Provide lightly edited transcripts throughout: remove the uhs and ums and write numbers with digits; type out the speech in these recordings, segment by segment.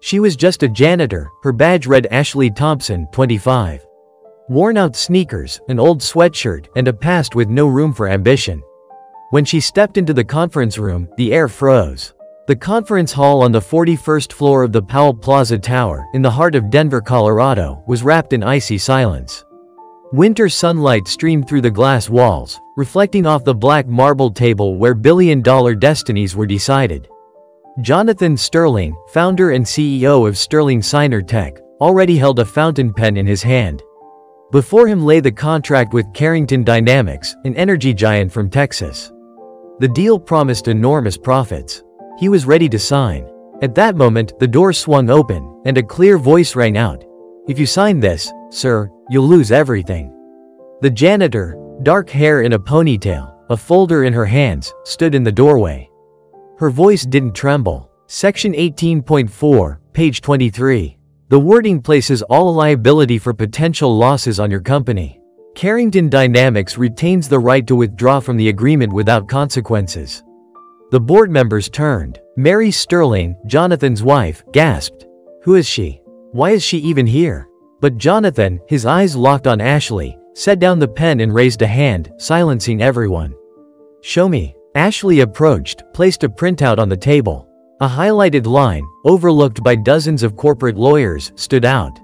She was just a janitor. Her badge read Ashley Thompson, 25. Worn-out sneakers, an old sweatshirt, and a past with no room for ambition. When she stepped into the conference room, the air froze. The conference hall on the 41st floor of the Powell Plaza Tower, in the heart of Denver, Colorado, was wrapped in icy silence. Winter sunlight streamed through the glass walls, reflecting off the black marble table where billion-dollar destinies were decided. Jonathan Sterling, founder and CEO of Sterling Signer Tech, already held a fountain pen in his hand. Before him lay the contract with Carrington Dynamics, an energy giant from Texas. The deal promised enormous profits. He was ready to sign. At that moment, the door swung open, and a clear voice rang out. "If you sign this, sir, you'll lose everything." The janitor, dark hair in a ponytail, a folder in her hands, stood in the doorway. Her voice didn't tremble. Section 18.4, page 23. The wording places all liability for potential losses on your company. Carrington Dynamics retains the right to withdraw from the agreement without consequences. The board members turned. Mary Sterling, Jonathan's wife, gasped. "Who is she? Why is she even here?" But Jonathan, his eyes locked on Ashley, set down the pen and raised a hand, silencing everyone. "Show me." Ashley approached, placed a printout on the table. A highlighted line, overlooked by dozens of corporate lawyers, stood out.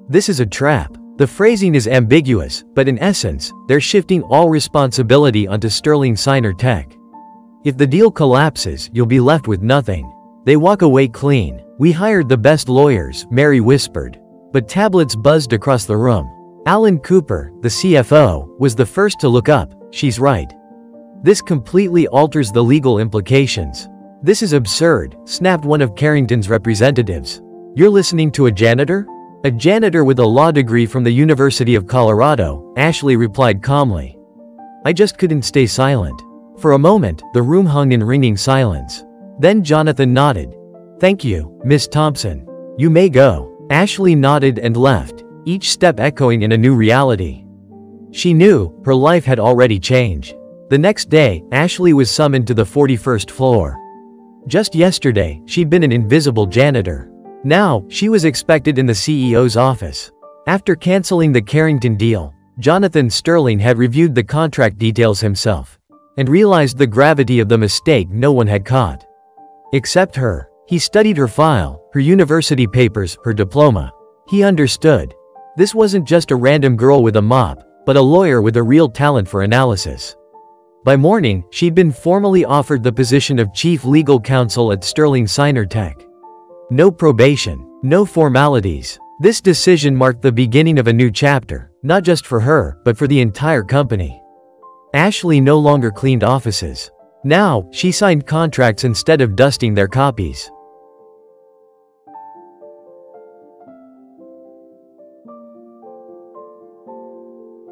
"This is a trap." The phrasing is ambiguous, but in essence, they're shifting all responsibility onto Sterling Signer Tech. "If the deal collapses, you'll be left with nothing. They walk away clean. We hired the best lawyers," Mary whispered. But tablets buzzed across the room. Alan Cooper, the CFO, was the first to look up. "She's right. This completely alters the legal implications." "This is absurd," snapped one of Carrington's representatives. "You're listening to a janitor?" "A janitor with a law degree from the University of Colorado," Ashley replied calmly. "I just couldn't stay silent." For a moment, the room hung in ringing silence. Then Jonathan nodded. "Thank you, Miss Thompson. You may go." Ashley nodded and left, each step echoing in a new reality. She knew her life had already changed. The next day, Ashley was summoned to the 41st floor. Just yesterday, she'd been an invisible janitor. Now, she was expected in the CEO's office. After canceling the Carrington deal, Jonathan Sterling had reviewed the contract details himself and realized the gravity of the mistake no one had caught. Except her. He studied her file, her university papers, her diploma. He understood. This wasn't just a random girl with a mop, but a lawyer with a real talent for analysis. By morning, she'd been formally offered the position of Chief Legal Counsel at Sterling Signer Tech. No probation, no formalities. This decision marked the beginning of a new chapter, not just for her, but for the entire company. Ashley no longer cleaned offices. Now, she signed contracts instead of dusting their copies.